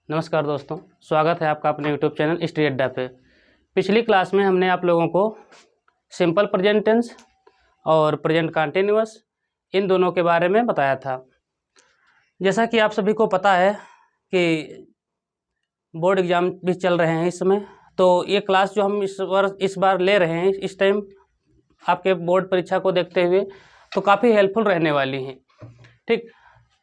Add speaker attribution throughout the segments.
Speaker 1: नमस्कार दोस्तों, स्वागत है आपका अपने यूट्यूब चैनल स्टडी अड्डा पे। पिछली क्लास में हमने आप लोगों को सिंपल प्रेजेंट टेंस और प्रेजेंट कंटिन्यूअस इन दोनों के बारे में बताया था। जैसा कि आप सभी को पता है कि बोर्ड एग्ज़ाम भी चल रहे हैं इस समय, तो ये क्लास जो हम इस बार ले रहे हैं इस टाइम आपके बोर्ड परीक्षा को देखते हुए तो काफ़ी हेल्पफुल रहने वाली हैं। ठीक,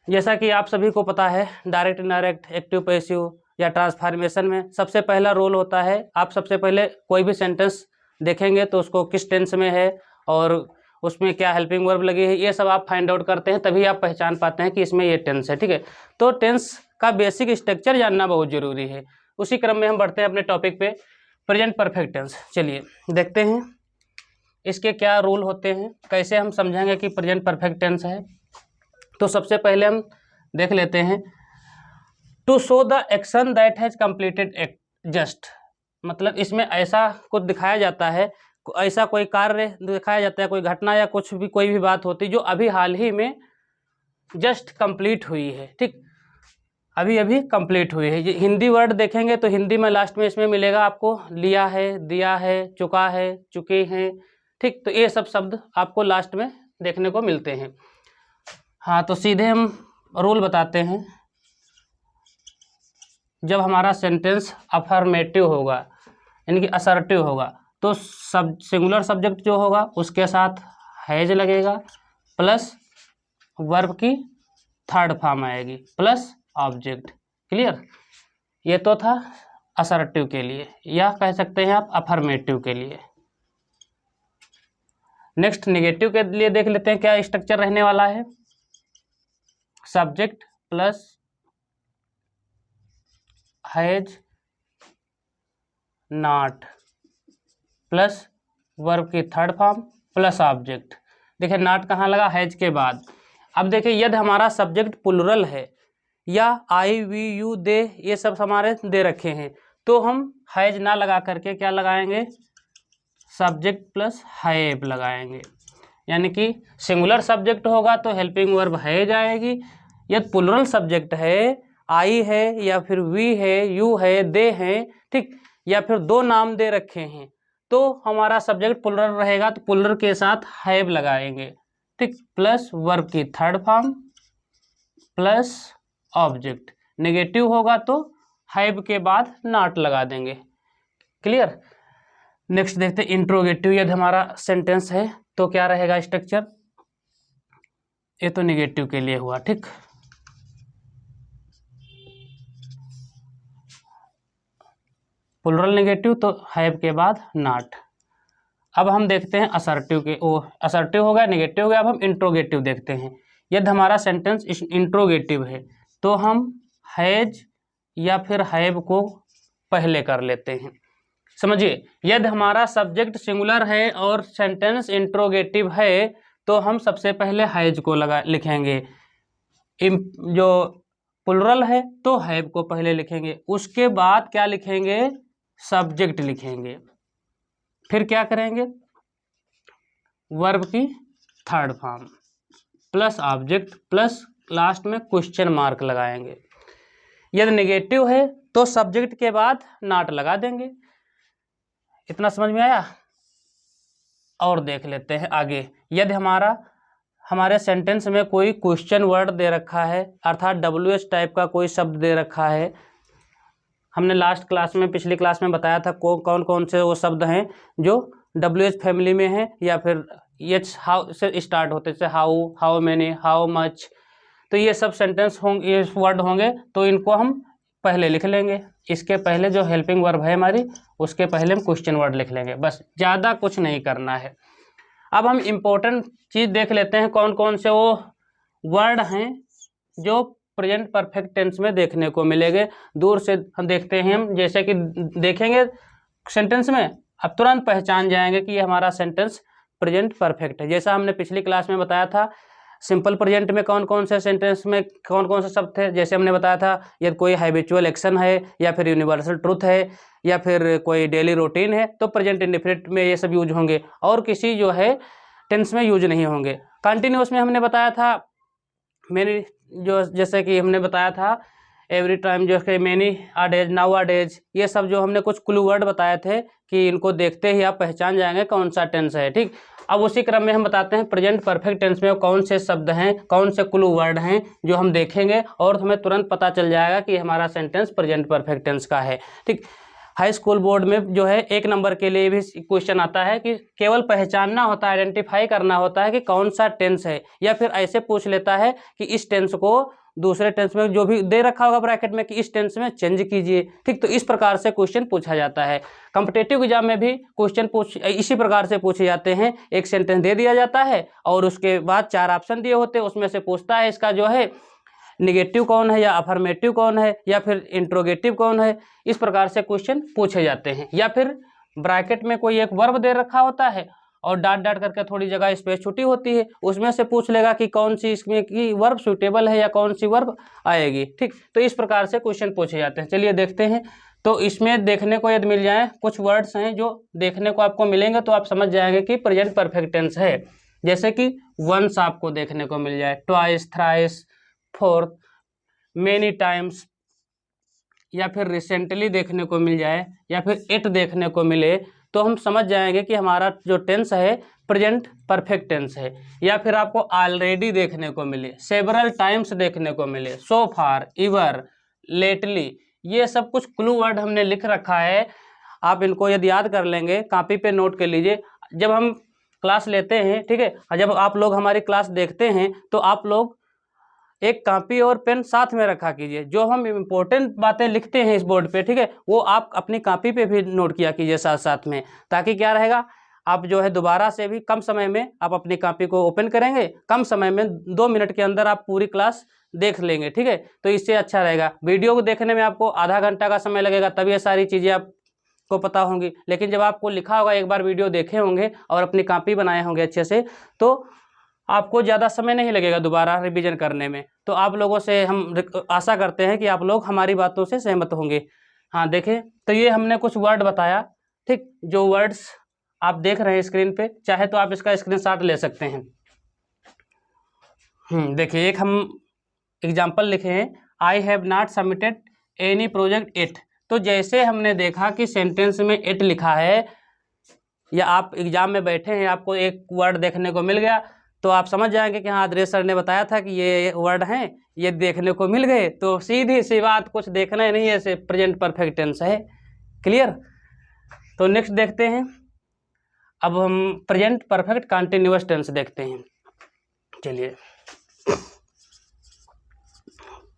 Speaker 1: जैसा कि आप सभी को पता है, डायरेक्ट इनडायरेक्ट, एक्टिव पैसिव या ट्रांसफॉर्मेशन में सबसे पहला रोल होता है, आप सबसे पहले कोई भी सेंटेंस देखेंगे तो उसको किस टेंस में है और उसमें क्या हेल्पिंग वर्ब लगी है, ये सब आप फाइंड आउट करते हैं, तभी आप पहचान पाते हैं कि इसमें ये टेंस है। ठीक है, तो टेंस का बेसिक स्ट्रक्चर जानना बहुत ज़रूरी है। उसी क्रम में हम बढ़ते हैं अपने टॉपिक पे, प्रेजेंट परफेक्ट टेंस। चलिए देखते हैं इसके क्या रूल होते हैं, कैसे हम समझेंगे कि प्रेजेंट परफेक्ट टेंस है। तो सबसे पहले हम देख लेते हैं, to show the action that has completed act just, मतलब इसमें ऐसा कुछ दिखाया जाता है, ऐसा कोई कार्य दिखाया जाता है, कोई घटना या कुछ भी कोई भी बात होती जो अभी हाल ही में जस्ट कंप्लीट हुई है। ठीक, अभी अभी कंप्लीट हुई है। ये हिंदी वर्ड देखेंगे तो हिंदी में लास्ट में इसमें मिलेगा आपको लिया है, दिया है, चुका है, चुके हैं। ठीक, तो ये सब शब्द आपको लास्ट में देखने को मिलते हैं। हाँ, तो सीधे हम रूल बताते हैं। जब हमारा सेंटेंस अफर्मेटिव होगा यानी कि असर्टिव होगा तो सिंगुलर सब्जेक्ट जो होगा उसके साथ हैज लगेगा प्लस वर्ब की थर्ड फॉर्म आएगी प्लस ऑब्जेक्ट। क्लियर, ये तो था असर्टिव के लिए, या कह सकते हैं आप अफर्मेटिव के लिए। नेक्स्ट नेगेटिव के लिए देख लेते हैं क्या स्ट्रक्चर रहने वाला है। Subject plus has not plus verb की थर्ड फॉर्म प्लस ऑब्जेक्ट। देखिए नॉट कहाँ लगा, हैज के बाद। अब देखिए यदि हमारा सब्जेक्ट प्लुरल है या आई वी यू दे ये सब हमारे दे रखे हैं तो हम हैज ना लगा करके क्या लगाएंगे, सब्जेक्ट प्लस हैव लगाएंगे। यानी कि सिंगुलर सब्जेक्ट होगा तो हेल्पिंग वर्ब हैज आएगी, यदि प्लुरल सब्जेक्ट है, आई है या फिर वी है, यू है, दे हैं, ठीक, या फिर दो नाम दे रखे हैं तो हमारा सब्जेक्ट प्लुरल रहेगा तो प्लुरल के साथ हैव लगाएंगे। ठीक, प्लस वर्ब की third form plus object. Negative होगा तो हैव के बाद नॉट लगा देंगे। क्लियर। नेक्स्ट देखते हैं इंट्रोगेटिव। यदि हमारा सेंटेंस है तो क्या रहेगा स्ट्रक्चर, ये तो नेगेटिव के लिए हुआ। ठीक, प्लुरल नेगेटिव तो हैव के बाद नॉट। अब हम देखते हैं असर्टिव के, असर्टिव हो गया, नेगेटिव हो गया। अब हम इंट्रोगेटिव देखते हैं। यदि हमारा सेंटेंस इंट्रोगेटिव है तो हम हैज या फिर हैव को पहले कर लेते हैं। समझिए, यदि हमारा सब्जेक्ट सिंगुलर है और सेंटेंस इंट्रोगेटिव है तो हम सबसे पहले हैज को लिखेंगे। जो प्लुरल है तो हैव को पहले लिखेंगे, उसके बाद क्या लिखेंगे, सब्जेक्ट लिखेंगे। फिर क्या करेंगे, वर्ब की third form plus object plus last में क्वेश्चन मार्क लगाएंगे। यदि नेगेटिव है तो सब्जेक्ट के बाद नॉट लगा देंगे। इतना समझ में आया। और देख लेते हैं आगे। यदि हमारे सेंटेंस में कोई क्वेश्चन वर्ड दे रखा है, अर्थात WH टाइप का कोई शब्द दे रखा है, हमने लास्ट क्लास में, पिछली क्लास में बताया था कौन कौन से वो शब्द हैं जो WH फैमिली में हैं या फिर H हाउ से स्टार्ट होते, जैसे how, how many, how much. तो ये सब सेंटेंस होंगे, ये वर्ड होंगे तो इनको हम पहले लिख लेंगे। इसके पहले जो हेल्पिंग वर्ब है हमारी उसके पहले हम क्वेश्चन वर्ड लिख लेंगे, बस, ज़्यादा कुछ नहीं करना है। अब हम इम्पोर्टेंट चीज़ देख लेते हैं, कौन कौन से वो वर्ड हैं जो प्रेजेंट परफेक्ट टेंस में देखने को मिलेंगे। दूर से हम देखते हैं, हम जैसे कि देखेंगे सेंटेंस में अब तुरंत पहचान जाएंगे कि ये हमारा सेंटेंस प्रेजेंट परफेक्ट है। जैसा हमने पिछली क्लास में बताया था, सिंपल प्रेजेंट में कौन कौन से सेंटेंस में कौन कौन से शब्द थे। जैसे हमने बताया था यदि कोई हैबिचुअल एक्शन है या फिर यूनिवर्सल ट्रूथ है या फिर कोई डेली रूटीन है तो प्रेजेंट इंडेफिनिट में ये सब यूज होंगे, और किसी जो है टेंस में यूज नहीं होंगे। कंटिन्यूअस में हमने बताया था, मेरी जो जैसे कि हमने बताया था एवरी टाइम, जो है मैनी आ डेज, नाउ आ डेज, ये सब जो हमने कुछ क्लू वर्ड बताए थे कि इनको देखते ही आप पहचान जाएंगे कौन सा टेंस है। ठीक, अब उसी क्रम में हम बताते हैं प्रेजेंट परफेक्ट टेंस में कौन से शब्द हैं, कौन से क्लू वर्ड हैं जो हम देखेंगे और हमें तुरंत पता चल जाएगा कि हमारा सेंटेंस प्रेजेंट परफेक्ट टेंस का है। ठीक, हाई स्कूल बोर्ड में जो है 1 नंबर के लिए भी क्वेश्चन आता है कि केवल पहचानना होता है, आइडेंटिफाई करना होता है कि कौन सा टेंस है, या फिर ऐसे पूछ लेता है कि इस टेंस को दूसरे टेंस में जो भी दे रखा होगा ब्रैकेट में कि इस टेंस में चेंज कीजिए। ठीक, तो इस प्रकार से क्वेश्चन पूछा जाता है। कॉम्पिटिटिव एग्जाम में भी क्वेश्चन इसी प्रकार से पूछे जाते हैं। एक सेंटेंस दे दिया जाता है और उसके बाद 4 ऑप्शन दिए होते हैं, उसमें से पूछता है इसका जो है निगेटिव कौन है या अफर्मेटिव कौन है या फिर इंट्रोगेटिव कौन है। इस प्रकार से क्वेश्चन पूछे जाते हैं। या फिर ब्रैकेट में कोई एक वर्ब दे रखा होता है और डाट डाट करके थोड़ी जगह स्पेस छुटी होती है, उसमें से पूछ लेगा कि कौन सी इसमें की वर्ब सूटेबल है या कौन सी वर्ब आएगी। ठीक, तो इस प्रकार से क्वेश्चन पूछे जाते हैं। चलिए देखते हैं। तो इसमें देखने को यदि मिल जाए कुछ वर्ड्स हैं जो देखने को आपको मिलेंगे तो आप समझ जाएंगे कि प्रेजेंट परफेक्ट टेंस है। जैसे कि वंस आपको देखने को मिल जाए, twice, thrice, fourth, many times, या फिर रिसेंटली देखने को मिल जाए, या फिर इट देखने को मिले, तो हम समझ जाएंगे कि हमारा जो टेंस है प्रेजेंट परफेक्ट टेंस है। या फिर आपको ऑलरेडी देखने को मिले, सेवरल टाइम्स देखने को मिले, सो फार, इवर, लेटली, ये सब कुछ क्लू वर्ड हमने लिख रखा है। आप इनको यदि याद कर लेंगे, कॉपी पे नोट कर लीजिए। जब हम क्लास लेते हैं, ठीक है, जब आप लोग हमारी क्लास देखते हैं तो आप लोग एक कॉपी और पेन साथ में रखा कीजिए। जो हम इम्पोर्टेंट बातें लिखते हैं इस बोर्ड पे, ठीक है, वो आप अपनी कॉपी पे भी नोट किया कीजिए साथ साथ में, ताकि क्या रहेगा, आप जो है दोबारा से भी कम समय में आप अपनी कॉपी को ओपन करेंगे, कम समय में 2 मिनट के अंदर आप पूरी क्लास देख लेंगे। ठीक है, तो इससे अच्छा रहेगा। वीडियो को देखने में आपको आधा घंटा का समय लगेगा, तब ये सारी चीज़ें आपको पता होंगी, लेकिन जब आपको लिखा होगा, एक बार वीडियो देखे होंगे और अपनी कॉपी बनाए होंगे अच्छे से, तो आपको ज़्यादा समय नहीं लगेगा दोबारा रिवीजन करने में। तो आप लोगों से हम आशा करते हैं कि आप लोग हमारी बातों से सहमत होंगे। हाँ, देखें, तो ये हमने कुछ वर्ड बताया। ठीक, जो वर्ड्स आप देख रहे हैं स्क्रीन पे, चाहे तो आप इसका स्क्रीनशॉट ले सकते हैं। देखिए, एक हम एग्जाम्पल लिखे हैं, I have not submitted any project it. तो जैसे हमने देखा कि सेंटेंस में इट लिखा है, या आप एग्जाम में बैठे हैं, आपको एक वर्ड देखने को मिल गया, तो आप समझ जाएंगे कि हाँ, अदरेश सर ने बताया था कि ये वर्ड हैं, ये देखने को मिल गए, तो सीधी सी बात, कुछ देखना ही नहीं है, ऐसे प्रेजेंट परफेक्ट टेंस है। क्लियर? तो नेक्स्ट देखते हैं। अब हम प्रेजेंट परफेक्ट कंटिन्यूअस टेंस देखते हैं। चलिए,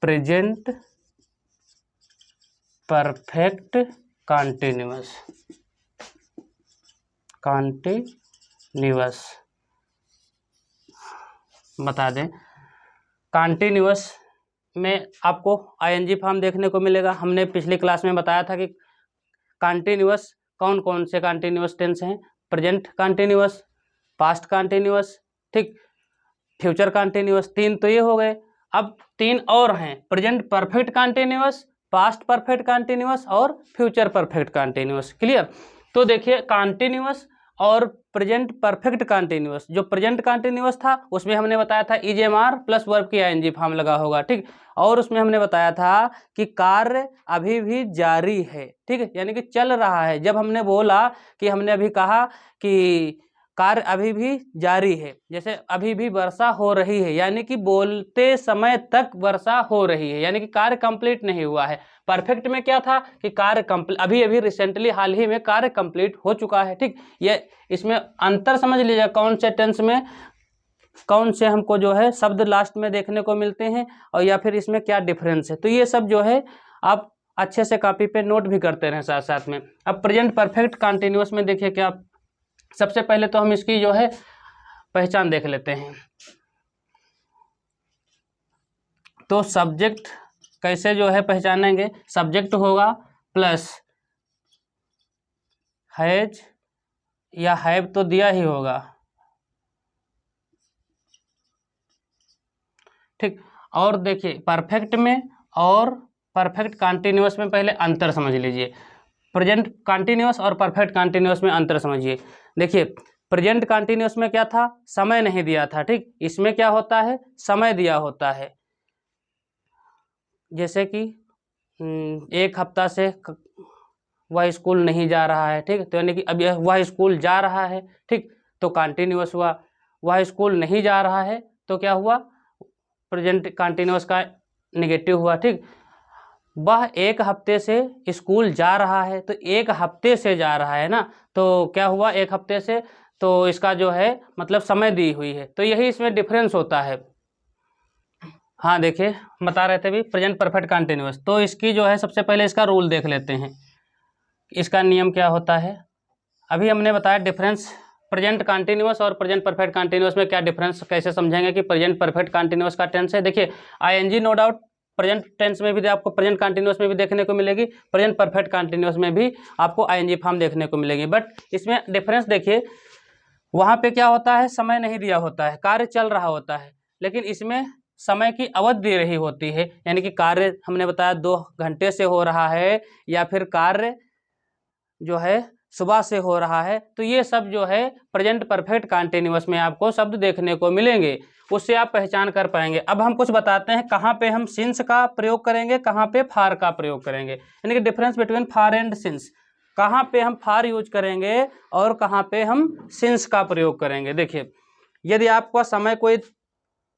Speaker 1: प्रेजेंट परफेक्ट कंटिन्यूअस बता दें। कंटिन्यूअस में आपको आईएनजी फॉर्म देखने को मिलेगा। हमने पिछली क्लास में बताया था कि कंटिन्यूअस कौन कौन से कंटिन्यूअस टेंस हैं, प्रेजेंट कंटिन्यूअस, पास्ट कंटिन्यूअस, ठीक, फ्यूचर कंटिन्यूअस। 3 तो ये हो गए। अब 3 और हैं, present perfect continuous, past perfect continuous और फ्यूचर परफेक्ट कंटिन्यूअस। क्लियर? तो देखिए, कंटिन्यूअस और प्रेजेंट परफेक्ट कंटिन्यूअस, जो प्रेजेंट कंटिन्यूअस था उसमें हमने बताया था ईजेएमआर प्लस वर्ब की आईएनजी फॉर्म लगा होगा। ठीक, और उसमें हमने बताया था कि कार्य अभी भी जारी है। ठीक है, यानी कि चल रहा है। जब हमने बोला कि हमने अभी कहा कि कार्य अभी भी जारी है, जैसे अभी भी वर्षा हो रही है, यानी कि बोलते समय तक वर्षा हो रही है, यानी कि कार्य कंप्लीट नहीं हुआ है। परफेक्ट में क्या था कि कार्य कंप्लीट, अभी अभी रिसेंटली हाल ही में कार्य कंप्लीट हो चुका है। ठीक, ये इसमें अंतर समझ लीजिए, कौन से टेंस में कौन से हमको जो है शब्द लास्ट में देखने को मिलते हैं, और या फिर इसमें क्या डिफरेंस है। तो ये सब जो है आप अच्छे से कॉपी पे नोट भी करते रहें साथ साथ में। अब प्रेजेंट परफेक्ट कंटिन्यूअस में देखिए, क्या सबसे पहले तो हम इसकी जो है पहचान देख लेते हैं। तो सब्जेक्ट कैसे जो है पहचानेंगे, सब्जेक्ट होगा प्लस हैज या हैव तो दिया ही होगा। ठीक, और देखिए परफेक्ट में और परफेक्ट कंटिन्यूअस में पहले अंतर समझ लीजिए। प्रेजेंट कंटिन्यूअस और परफेक्ट कंटिन्यूअस में अंतर समझिए। देखिए, प्रेजेंट कंटिन्यूअस में क्या था, समय नहीं दिया था। ठीक, इसमें क्या होता है, समय दिया होता है। जैसे कि एक हफ्ता से वह स्कूल नहीं जा रहा है, ठीक। तो यानी कि अब यह वह स्कूल जा रहा है, ठीक, तो कंटिन्यूअस हुआ। वह स्कूल नहीं जा रहा है तो क्या हुआ, प्रेजेंट कंटिन्यूअस का नेगेटिव हुआ, ठीक। वह एक हफ्ते से स्कूल जा रहा है, तो एक हफ्ते से जा रहा है ना, तो क्या हुआ एक हफ्ते से, तो इसका जो है मतलब समय दी हुई है, तो यही इसमें डिफरेंस होता है। हाँ देखिए बता रहे थे भी प्रेजेंट परफेक्ट कंटिन्यूअस, तो इसकी जो है सबसे पहले इसका रूल देख लेते हैं, इसका नियम क्या होता है। अभी हमने बताया डिफरेंस प्रेजेंट कंटिन्यूअस और प्रेजेंट परफेक्ट कंटिन्यूअस में क्या डिफरेंस, कैसे समझेंगे कि प्रेजेंट परफेक्ट कंटिन्यूअस का टेंस है। देखिए ING no doubt present tense में भी आपको, प्रेजेंट कंटिन्यूअस में भी देखने को मिलेगी, प्रेजेंट परफेक्ट कंटिन्यूअस में भी आपको आईएनजी फॉर्म देखने को मिलेगी। बट इसमें डिफरेंस देखिए, वहाँ पे क्या होता है, समय नहीं दिया होता है, कार्य चल रहा होता है, लेकिन इसमें समय की अवधि दे रही होती है, यानी कि कार्य हमने बताया 2 घंटे से हो रहा है या फिर कार्य जो है सुबह से हो रहा है, तो ये सब जो है प्रेजेंट परफेक्ट कंटिन्यूअस में आपको शब्द देखने को मिलेंगे, उससे आप पहचान कर पाएंगे। अब हम कुछ बताते हैं कहाँ पे हम सिंस का प्रयोग करेंगे, कहाँ पे फार का प्रयोग करेंगे, यानी कि difference between far and since, कहाँ पे हम फार यूज करेंगे और कहाँ पे हम सिंस का प्रयोग करेंगे। देखिए यदि आपका समय कोई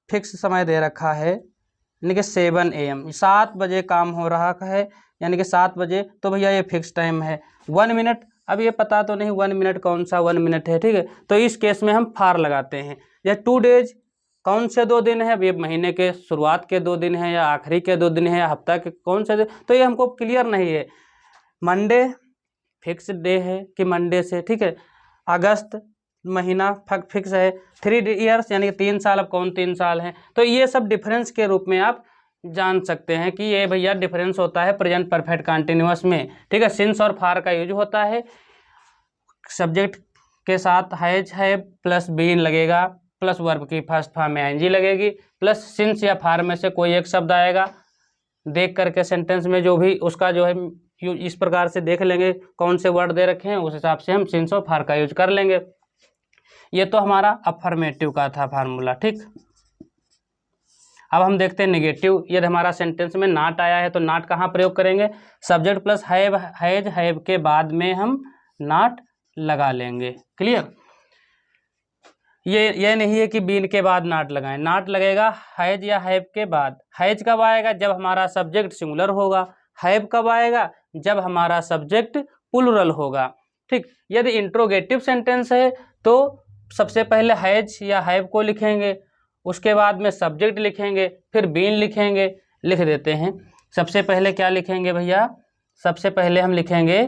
Speaker 1: फिक्स समय दे रखा है, यानी कि 7 AM 7 बजे काम हो रहा है, यानी कि 7 बजे, तो भैया ये फिक्स टाइम है। 1 मिनट, अब ये पता तो नहीं 1 मिनट कौन सा 1 मिनट है, ठीक है, तो इस केस में हम फार लगाते हैं। या 2 डेज, कौन से 2 दिन है, अब ये महीने के शुरुआत के 2 दिन है या आखिरी के 2 दिन है या हफ्ता के कौन से दिन, तो ये हमको क्लियर नहीं है। मंडे फिक्स डे है कि मंडे से, ठीक है। अगस्त महीना फिक्स है। 3 ईयर्स यानी कि 3 साल, अब कौन 3 साल है, तो ये सब डिफरेंस के रूप में आप जान सकते हैं कि ये भैया डिफरेंस होता है प्रेजेंट परफेक्ट कंटिन्यूअस में, ठीक है। सिंस और फार का यूज होता है, सब्जेक्ट के साथ हैज है प्लस बीन लगेगा, प्लस वर्ब की फर्स्ट फॉर्म में आईएनजी लगेगी, प्लस सिंस या फार में से कोई एक शब्द आएगा, देख करके सेंटेंस में जो भी उसका जो है इस प्रकार से देख लेंगे कौन से वर्ड दे रखे हैं, उस हिसाब से हम सिंस और फार का यूज कर लेंगे। ये तो हमारा अफर्मेटिव का था फार्मूला, ठीक। अब हम देखते हैं नेगेटिव। यदि हमारा सेंटेंस में नॉट आया है तो नॉट कहाँ प्रयोग करेंगे, subject plus have, has have के बाद में हम नॉट लगा लेंगे। क्लियर, ये नहीं है कि बीन के बाद नॉट लगाएं, नॉट लगेगा हैज या हैव के बाद। हैज कब आएगा, जब हमारा सब्जेक्ट सिंगुलर होगा। हैव कब आएगा, जब हमारा सब्जेक्ट प्लूरल होगा, ठीक। यदि इंट्रोगेटिव सेंटेंस है तो सबसे पहले हैज या हैव को लिखेंगे, उसके बाद में सब्जेक्ट लिखेंगे, फिर बीन लिखेंगे। लिख देते हैं, सबसे पहले क्या लिखेंगे भैया, सबसे पहले हम लिखेंगे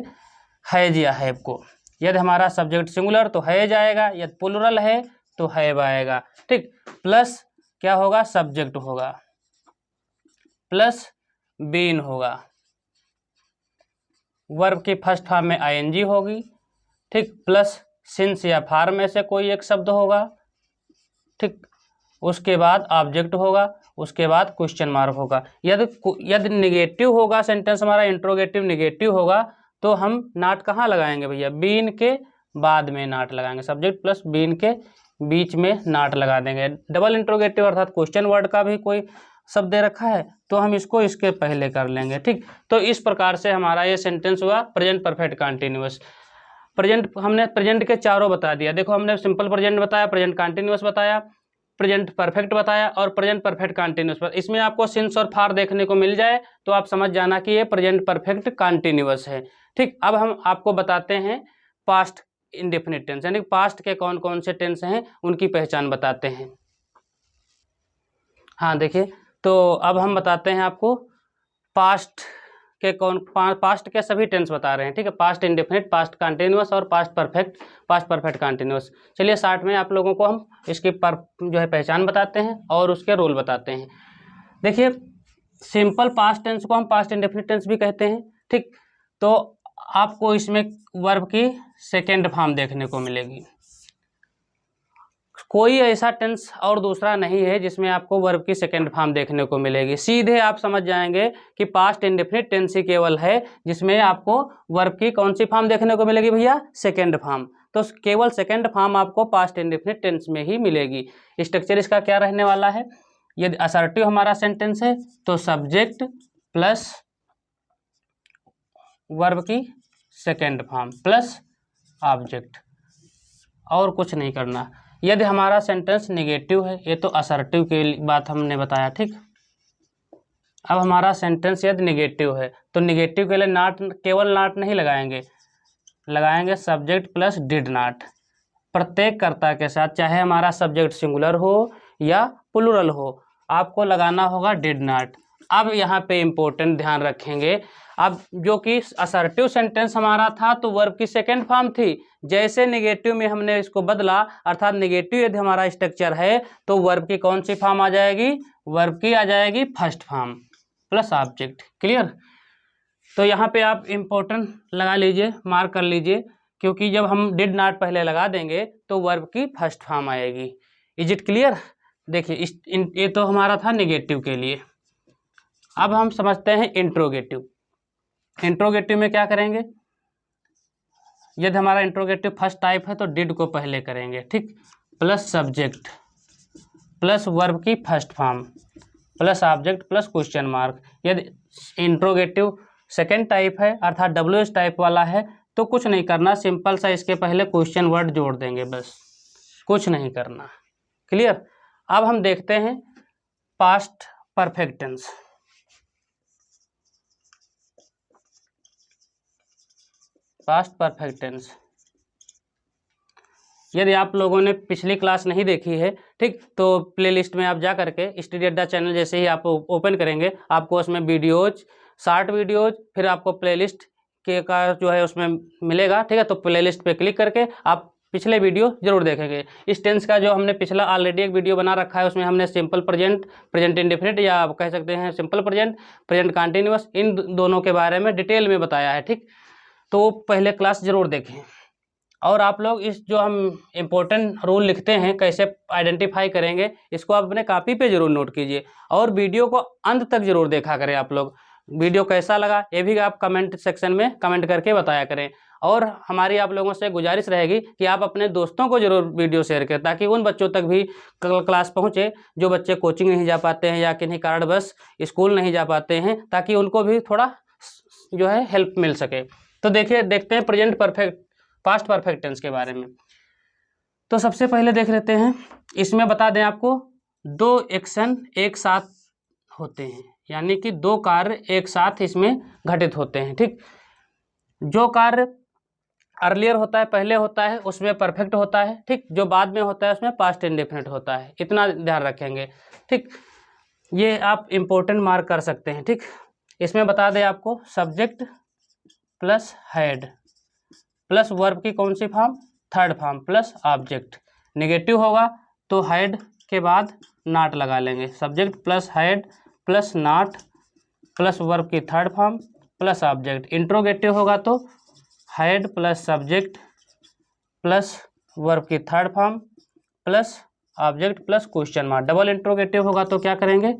Speaker 1: हैज या हैव को। यदि हमारा सब्जेक्ट सिंगुलर तो हैज आएगा, यदि प्लूरल है तो हैव आएगा, ठीक। प्लस क्या होगा, सब्जेक्ट होगा, प्लस बीन होगा, वर्ब की फर्स्ट फॉर्म में आईएनजी होगी, ठीक, प्लस सिंस या फार में से कोई एक शब्द होगा, ठीक, उसके बाद ऑब्जेक्ट होगा, उसके बाद क्वेश्चन मार्क होगा। यदि निगेटिव होगा सेंटेंस हमारा, इंट्रोगेटिव निगेटिव होगा, तो हम नॉट कहाँ लगाएंगे भैया, बीन के बाद में नॉट लगाएंगे, सब्जेक्ट प्लस बीन के बीच में नॉट लगा देंगे। डबल इंट्रोगेटिव अर्थात क्वेश्चन वर्ड का भी कोई शब्द दे रखा है तो हम इसको इसके पहले कर लेंगे, ठीक। तो इस प्रकार से हमारा ये सेंटेंस हुआ प्रेजेंट परफेक्ट कंटिन्यूअस। प्रेजेंट हमने प्रेजेंट के चारों बता दिया, देखो हमने सिंपल प्रेजेंट बताया, प्रेजेंट कंटिन्यूअस बताया, प्रेजेंट परफेक्ट बताया और प्रेजेंट परफेक्ट कंटिन्यूअस। इसमें आपको सिंस और फार देखने को मिल जाए तो आप समझ जाना कि ये प्रेजेंट परफेक्ट कंटिन्यूअस है, ठीक। अब हम आपको बताते हैं पास्ट इंडेफिनिट टेंस, यानी पास्ट के कौन कौन से टेंस हैं उनकी पहचान बताते हैं। हाँ देखिए, तो अब हम बताते हैं आपको पास्ट के पास्ट के सभी टेंस बता रहे हैं, ठीक है। पास्ट इंडेफिनिट, पास्ट कंटिन्यूअस और पास्ट परफेक्ट कंटिन्यूअस। चलिए शॉर्ट में आप लोगों को हम इसकी जो है पहचान बताते हैं और उसके रोल बताते हैं। देखिए सिंपल पास्ट टेंस को हम पास्ट इंडेफिनिट टेंस भी कहते हैं, ठीक। तो आपको इसमें वर्ब की सेकेंड फॉर्म देखने को मिलेगी, कोई ऐसा टेंस और दूसरा नहीं है जिसमें आपको वर्ब की सेकेंड फॉर्म देखने को मिलेगी। सीधे आप समझ जाएंगे कि पास्ट इंडेफिनिट टेंस ही केवल है जिसमें आपको वर्ब की कौन सी फॉर्म देखने को मिलेगी भैया, सेकेंड फॉर्म। तो केवल सेकेंड फॉर्म आपको पास्ट इंडेफिनिट टेंस में ही मिलेगी। स्ट्रक्चर इसका क्या रहने वाला है, यदि असर्टिव हमारा सेंटेंस है तो सब्जेक्ट प्लस वर्ब की सेकेंड फॉर्म प्लस ऑब्जेक्ट, और कुछ नहीं करना। यदि हमारा सेंटेंस नेगेटिव है, ये तो असर्टिव की बात हमने बताया, ठीक। अब हमारा सेंटेंस यदि नेगेटिव है तो नेगेटिव के लिए नॉट, केवल नॉट नहीं लगाएंगे, लगाएंगे सब्जेक्ट प्लस डिड नॉट। प्रत्येक कर्ता के साथ, चाहे हमारा सब्जेक्ट सिंगुलर हो या प्लूरल हो, आपको लगाना होगा डिड नॉट। अब यहाँ पे इम्पोर्टेंट ध्यान रखेंगे, अब जो कि असर्टिव सेंटेंस हमारा था तो वर्ब की सेकेंड फॉर्म थी, जैसे नेगेटिव में हमने इसको बदला, अर्थात नेगेटिव यदि हमारा स्ट्रक्चर है तो वर्ब की कौन सी फॉर्म आ जाएगी, वर्ब की आ जाएगी first form plus object. Clear. तो यहाँ पे आप इम्पोर्टेंट लगा लीजिए, मार्क कर लीजिए, क्योंकि जब हम डिड नॉट पहले लगा देंगे तो वर्ब की फर्स्ट फॉर्म आएगी। Is it clear. देखिए ये तो हमारा था नेगेटिव के लिए। अब हम समझते हैं इंट्रोगेटिव। इंट्रोगेटिव में क्या करेंगे, यदि हमारा इंट्रोगेटिव फर्स्ट टाइप है तो डिड को पहले करेंगे, ठीक, प्लस सब्जेक्ट प्लस वर्ब की first form plus object plus question mark. यदि इंट्रोगेटिव सेकेंड टाइप है अर्थात WH टाइप वाला है तो कुछ नहीं करना, सिंपल सा इसके पहले क्वेश्चन वर्ड जोड़ देंगे, बस कुछ नहीं करना। क्लियर। अब हम देखते हैं past perfect tense. Past perfect tense, यदि आप लोगों ने पिछली क्लास नहीं देखी है, ठीक, तो प्लेलिस्ट में आप जा करके स्टडी अड्डा चैनल जैसे ही आप ओपन करेंगे, आपको उसमें वीडियोज, शॉर्ट वीडियोज, फिर आपको प्लेलिस्ट के का जो है उसमें मिलेगा, ठीक है। तो प्लेलिस्ट पे क्लिक करके आप पिछले वीडियो जरूर देखेंगे। इस टेंस का जो हमने पिछला ऑलरेडी एक वीडियो बना रखा है, उसमें हमने सिंपल प्रेजेंट, प्रेजेंट इंडेफिनिट, या आप कह सकते हैं सिंपल प्रेजेंट, प्रेजेंट कंटिन्यूअस, इन दोनों के बारे में डिटेल में बताया है, ठीक। तो पहले क्लास जरूर देखें। और आप लोग इस जो हम इम्पोर्टेंट रूल लिखते हैं कैसे आइडेंटिफाई करेंगे, इसको आप अपने कॉपी पे जरूर नोट कीजिए और वीडियो को अंत तक जरूर देखा करें। आप लोग वीडियो कैसा लगा ये भी आप कमेंट सेक्शन में कमेंट करके बताया करें। और हमारी आप लोगों से गुजारिश रहेगी कि आप अपने दोस्तों को जरूर वीडियो शेयर करें, ताकि उन बच्चों तक भी क्लास पहुँचे जो बच्चे कोचिंग नहीं जा पाते हैं या किन्हीं कारणवश स्कूल नहीं जा पाते हैं, ताकि उनको भी थोड़ा जो है हेल्प मिल सके। तो देखिए, देखते हैं present perfect, past perfect tense के बारे में। तो सबसे पहले देख लेते हैं, इसमें बता दें आपको, दो एक्शन एक साथ होते हैं, यानी कि दो कार्य एक साथ इसमें घटित होते हैं, ठीक। जो कार्य अर्लियर होता है, पहले होता है, उसमें परफेक्ट होता है, ठीक। जो बाद में होता है उसमें पास्ट इंडेफिनिट होता है, इतना ध्यान रखेंगे, ठीक। ये आप इम्पोर्टेंट मार्क कर सकते हैं, ठीक। इसमें बता दें आपको, subject plus had plus verb की कौन सी form, third form plus object. Negative होगा तो हैड के बाद नॉट लगा लेंगे, subject plus had plus not plus verb की third form plus object. Interrogative होगा तो had plus subject plus verb की third form plus object plus question mark. Double interrogative होगा तो क्या करेंगे,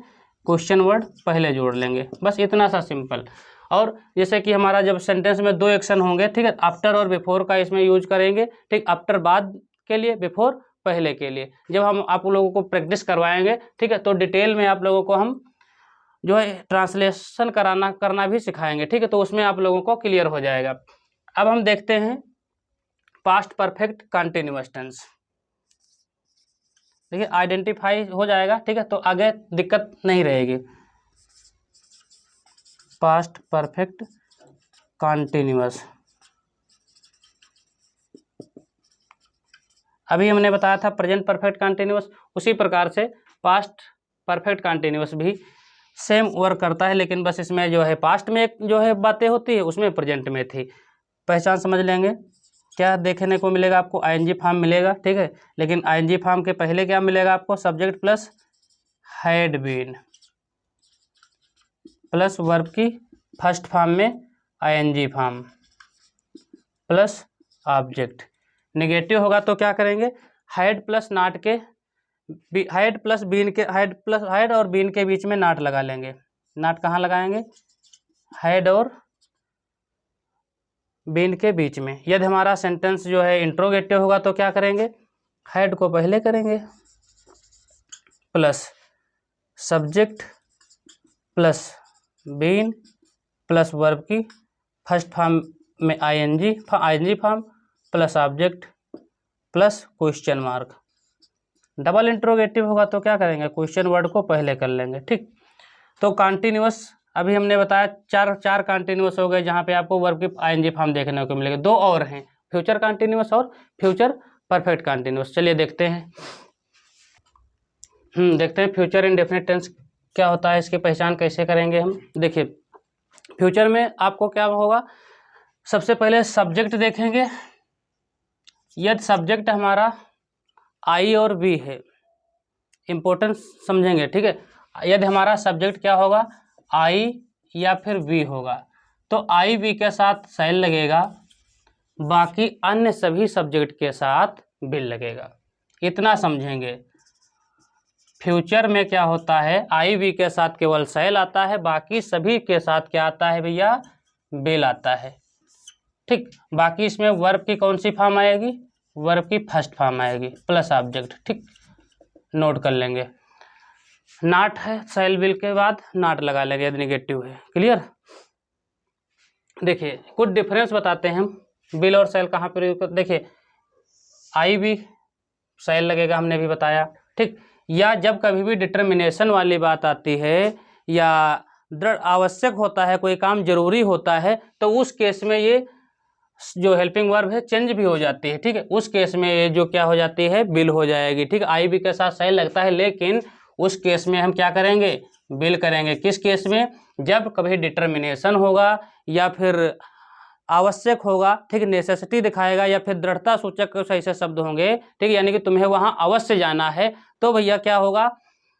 Speaker 1: क्वेश्चन वर्ड पहले जोड़ लेंगे, बस इतना सा सिंपल। और जैसे कि हमारा जब सेंटेंस में दो एक्शन होंगे, ठीक है, आफ्टर और बिफोर का इसमें यूज करेंगे, ठीक। आफ्टर बाद के लिए, बिफोर पहले के लिए। जब हम आप लोगों को प्रैक्टिस करवाएंगे, ठीक है, तो डिटेल में आप लोगों को हम जो है ट्रांसलेशन करना भी सिखाएंगे, ठीक है। तो उसमें आप लोगों को क्लियर हो जाएगा। अब हम देखते हैं पास्ट परफेक्ट कंटिन्यूअस टेंस। देखिए आइडेंटिफाई हो जाएगा, ठीक है, तो आगे दिक्कत नहीं रहेगी। पास्ट परफेक्ट कंटिन्यूअस, अभी हमने बताया था प्रेजेंट परफेक्ट कंटिन्यूअस, उसी प्रकार से पास्ट परफेक्ट कंटिन्यूअस भी सेम वर्क करता है, लेकिन बस इसमें जो है पास्ट में एक जो है बातें होती है, उसमें प्रेजेंट में थी। पहचान समझ लेंगे, क्या देखने को मिलेगा आपको, आईएनजी फॉर्म मिलेगा, ठीक है, लेकिन आईएनजी फॉर्म के पहले क्या मिलेगा आपको, subject plus had been plus verb की फर्स्ट फॉर्म में ING form plus object. Negative होगा तो क्या करेंगे, हैड प्लस नॉट के, हैड प्लस बीन के, हैड और बीन के बीच में नॉट लगा लेंगे। नॉट कहाँ लगाएंगे, हैड और बीन के बीच में। यदि हमारा सेंटेंस जो है इंट्रोगेटिव होगा तो क्या करेंगे, हैड को पहले करेंगे plus subject plus been plus verb की फर्स्ट फॉर्म में ING form plus object plus question mark. Double interrogative होगा तो क्या करेंगे, क्वेश्चन वर्ड को पहले कर लेंगे। ठीक, तो कॉन्टिन्यूअस अभी हमने बताया चार कॉन्टिन्यूअस हो गए जहाँ पे आपको वर्ब की आईएनजी फॉर्म देखने को मिलेगा। दो और हैं, फ्यूचर कॉन्टिन्यूअस और फ्यूचर परफेक्ट कॉन्टिन्यूअस। चलिए देखते हैं। देखते हैं फ्यूचर इंडेफिनिट टेंस क्या होता है, इसकी पहचान कैसे करेंगे हम। देखिए फ्यूचर में आपको क्या होगा, सबसे पहले सब्जेक्ट देखेंगे। यदि सब्जेक्ट हमारा आई और वी है, इम्पोर्टेंस समझेंगे। ठीक है, यदि हमारा सब्जेक्ट क्या होगा, आई या फिर वी होगा, तो आई वी के साथ शैल लगेगा, बाकी अन्य सभी सब्जेक्ट के साथ बिल लगेगा। इतना समझेंगे। फ्यूचर में क्या होता है, आई वी के साथ केवल शैल आता है, बाकी सभी के साथ क्या आता है भैया, बिल आता है। ठीक, बाकी इसमें वर्ब की कौन सी फॉर्म आएगी, वर्ब की फर्स्ट फॉर्म आएगी प्लस ऑब्जेक्ट। ठीक, नोट कर लेंगे। नॉट है, शैल बिल के बाद नॉट लगा लेंगे यदि निगेटिव है। क्लियर। देखिए कुछ डिफरेंस बताते हैं हम, बिल और शैल कहाँ पर यूज करते। देखिए आई भी शैल लगेगा, हमने भी बताया। ठीक, या जब कभी भी डिटर्मिनेशन वाली बात आती है या दृढ़ आवश्यक होता है, कोई काम जरूरी होता है, तो उस केस में ये जो हेल्पिंग वर्ब है चेंज भी हो जाती है। ठीक है, उस केस में ये जो क्या हो जाती है, बिल हो जाएगी। ठीक, आई बी के साथ शैल लगता है, लेकिन उस केस में हम क्या करेंगे, बिल करेंगे। किस केस में, जब कभी डिटर्मिनेशन होगा या फिर आवश्यक होगा। ठीक, नेसेसिटी दिखाएगा या फिर दृढ़ता सूचक कुछ ऐसे शब्द होंगे। ठीक, यानी कि तुम्हें वहाँ अवश्य जाना है, तो भैया क्या होगा,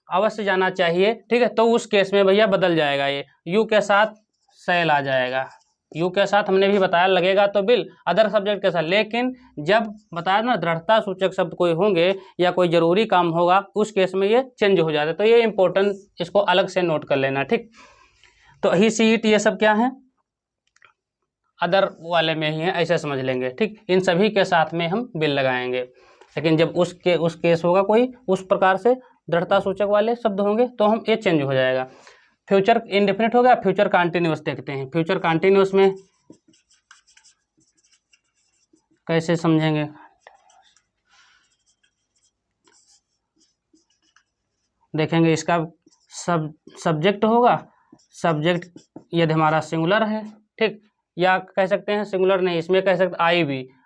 Speaker 1: अवश्य जाना चाहिए। ठीक है, तो उस केस में भैया बदल जाएगा, ये यू के साथ शैल आ जाएगा। यू के साथ हमने भी बताया लगेगा तो बिल, अदर सब्जेक्ट के साथ। लेकिन जब बताया ना दृढ़ता सूचक शब्द कोई होंगे या कोई जरूरी काम होगा, उस केस में ये चेंज हो जाता है। तो ये इंपॉर्टेंट, इसको अलग से नोट कर लेना। ठीक, तो ही सी इट ये सब क्या है, अदर वाले में ही है, ऐसे समझ लेंगे। ठीक, इन सभी के साथ में हम बिल लगाएंगे। लेकिन जब उस केस होगा कोई उस प्रकार से दृढ़ता सूचक वाले शब्द होंगे, तो हम ये चेंज हो जाएगा। फ्यूचर इंडेफिनिट हो गया। फ्यूचर कॉन्टिन्यूअस देखते हैं। फ्यूचर कॉन्टिन्यूअस में कैसे समझेंगे, देखेंगे। इसका सब्जेक्ट होगा, सब्जेक्ट यदि हमारा सिंगुलर है। ठीक, या कह सकते हैं सिंगुलर नहीं, इसमें कह सकते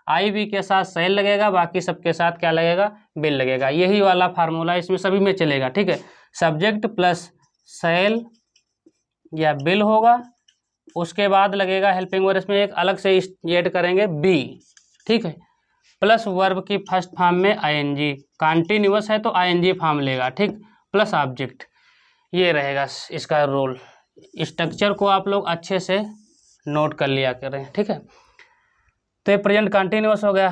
Speaker 1: आई बी के साथ शैल लगेगा, बाकी सबके साथ क्या लगेगा, बिल लगेगा। यही वाला फार्मूला इसमें सभी में चलेगा। ठीक है, सब्जेक्ट प्लस शैल या बिल होगा, उसके बाद लगेगा हेल्पिंग वर्ब, इसमें एक अलग से ऐड करेंगे बी। ठीक है, प्लस वर्ब की फर्स्ट फॉर्म में आईएनजी, कॉन्टिन्यूअस है तो आईएनजी फॉर्म लेगा। ठीक, प्लस ऑब्जेक्ट, ये रहेगा इसका रोल। स्ट्रक्चर को आप लोग अच्छे से नोट कर लिया करें। ठीक है, तो ये प्रेजेंट कॉन्टिन्यूअस हो गया,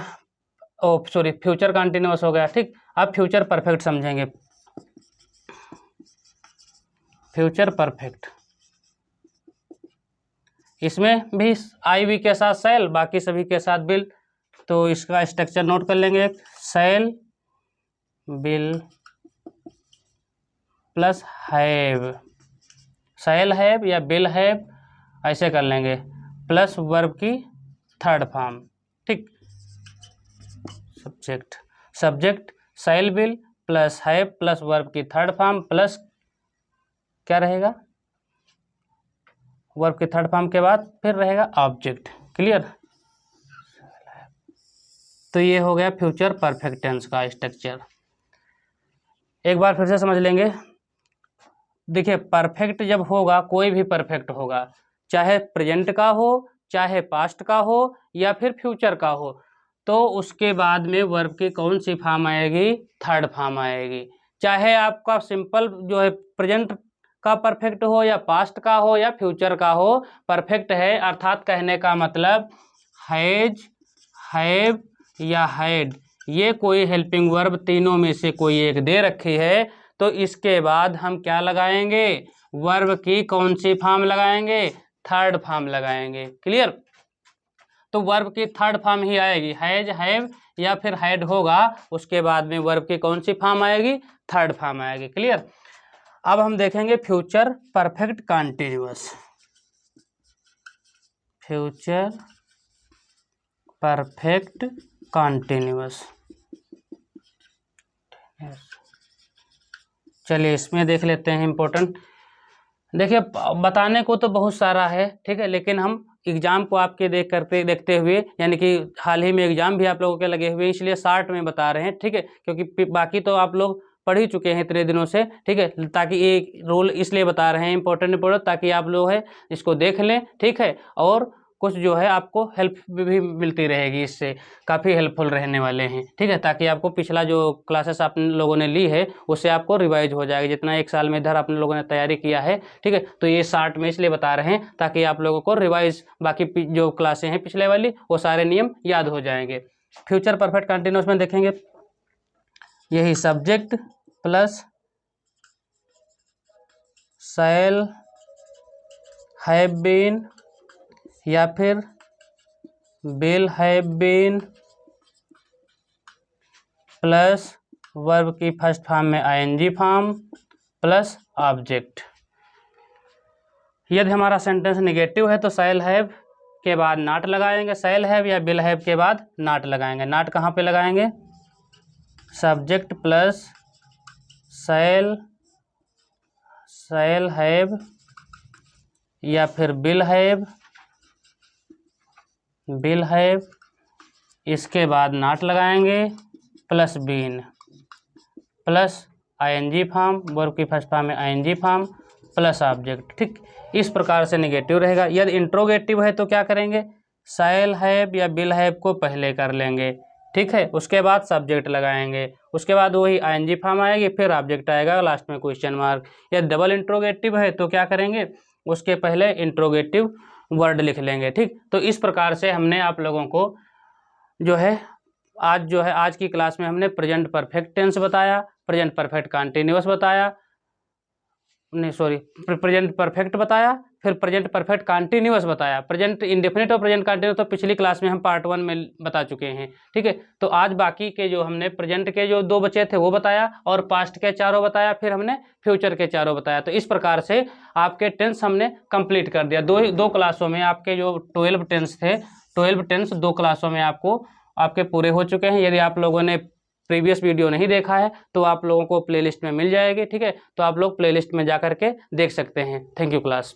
Speaker 1: फ्यूचर कॉन्टिन्यूअस हो गया। ठीक, अब फ्यूचर परफेक्ट समझेंगे। फ्यूचर परफेक्ट, इसमें भी आई वी के साथ शैल, बाकी सभी के साथ बिल। तो इसका स्ट्रक्चर नोट कर लेंगे, shall will plus have, shall have या बिल हैव ऐसे कर लेंगे, प्लस वर्ब की थर्ड फॉर्म। ठीक, subject shall will plus have plus verb की थर्ड फॉर्म प्लस क्या रहेगा, वर्ब की थर्ड फॉर्म के बाद फिर रहेगा ऑब्जेक्ट। क्लियर। तो ये हो गया फ्यूचर परफेक्ट टेंस का स्ट्रक्चर। एक बार फिर से समझ लेंगे। देखिए परफेक्ट जब होगा, कोई भी परफेक्ट होगा, चाहे प्रेजेंट का हो, चाहे पास्ट का हो या फिर फ्यूचर का हो, तो उसके बाद में वर्ब की कौन सी फॉर्म आएगी, थर्ड फॉर्म आएगी। चाहे आपका सिंपल जो है प्रेजेंट का परफेक्ट हो या पास्ट का हो या फ्यूचर का हो, परफेक्ट है अर्थात कहने का मतलब हैज, हैव या हैड, ये कोई हेल्पिंग वर्ब तीनों में से कोई एक दे रखी है, तो इसके बाद हम क्या लगाएंगे, वर्ब की कौन सी फॉर्म लगाएंगे, थर्ड फॉर्म लगाएंगे। क्लियर। तो वर्ब की थर्ड फॉर्म ही आएगी, हैज, हैव या फिर हैड होगा, उसके बाद में वर्ब की कौन सी फॉर्म आएगी, थर्ड फॉर्म आएगी। क्लियर। अब हम देखेंगे future perfect continuous. Future perfect continuous. चलिए इसमें देख लेते हैं इम्पोर्टेंट। देखिए बताने को तो बहुत सारा है, ठीक है, लेकिन हम एग्ज़ाम को आपके देखते हुए, यानी कि हाल ही में एग्ज़ाम भी आप लोगों के लगे हुए हैं, इसलिए शार्ट में बता रहे हैं, ठीक है, क्योंकि बाकी तो आप लोग पढ़ ही चुके हैं इतने दिनों से, ठीक है, ताकि ये रोल इसलिए बता रहे हैं इम्पोर्टेंट ताकि आप लोग है इसको देख लें, ठीक है, और कुछ जो है आपको हेल्प भी मिलती रहेगी, इससे काफ़ी हेल्पफुल रहने वाले हैं, ठीक है, ताकि आपको पिछला जो क्लासेस आप लोगों ने ली है उससे आपको रिवाइज हो जाएगा, जितना एक साल में इधर आप लोगों ने तैयारी किया है, ठीक है, तो ये शार्ट में इसलिए बता रहे हैं ताकि आप लोगों को रिवाइज बाकी जो क्लासें हैं पिछले वाली वो सारे नियम याद हो जाएंगे। फ्यूचर परफेक्ट कंटिन्यूअस में देखेंगे यही subject plus shall have been या फिर will have been plus verb की फर्स्ट फॉर्म में आईएनजी फॉर्म प्लस ऑब्जेक्ट। यदि हमारा सेंटेंस नेगेटिव है तो शैल हैव के बाद नॉट लगाएंगे, शैल हैव या विल हैव के बाद नॉट लगाएंगे। नॉट कहाँ पे लगाएंगे? सब्जेक्ट प्लस शैल हैव या फिर विल हैव, इसके बाद नॉट लगाएंगे plus been plus ING form, verb की फर्स्ट फॉर्म में आईएनजी फॉर्म प्लस ऑब्जेक्ट, ठीक, इस प्रकार से नेगेटिव रहेगा। यदि इंट्रोगेटिव है तो क्या करेंगे? शैल हैव या विल हैव को पहले कर लेंगे, ठीक है, उसके बाद सब्जेक्ट लगाएंगे, उसके बाद वही आईएनजी फॉर्म आएगी, फिर ऑब्जेक्ट आएगा, लास्ट में क्वेश्चन मार्क। या डबल इंट्रोगेटिव है तो क्या करेंगे? उसके पहले इंट्रोगेटिव वर्ड लिख लेंगे, ठीक। तो इस प्रकार से हमने आप लोगों को जो है आज की क्लास में हमने प्रेजेंट परफेक्ट टेंस बताया, प्रेजेंट परफेक्ट कंटिन्यूअस बताया, नहीं सॉरी प्रेजेंट परफेक्ट बताया, फिर प्रेजेंट परफेक्ट कंटिन्यूअस बताया, प्रेजेंट इंडेफिनिट और प्रेजेंट कंटिन्यूअस तो पिछली क्लास में हम पार्ट 1 में बता चुके हैं, ठीक है। तो आज बाकी के जो हमने प्रेजेंट के जो 2 बचे थे वो बताया और पास्ट के 4 बताया, फिर हमने फ्यूचर के 4 बताया। तो इस प्रकार से आपके टेंस हमने कंप्लीट कर दिया। दो क्लासों में आपके जो 12 टेंस थे, 12 टेंस 2 क्लासों में आपके पूरे हो चुके हैं। यदि आप लोगों ने प्रीवियस वीडियो नहीं देखा है तो आप लोगों को प्लेलिस्ट में मिल जाएगी, ठीक है, तो आप लोग प्लेलिस्ट में जा कर के देख सकते हैं। Thank you class.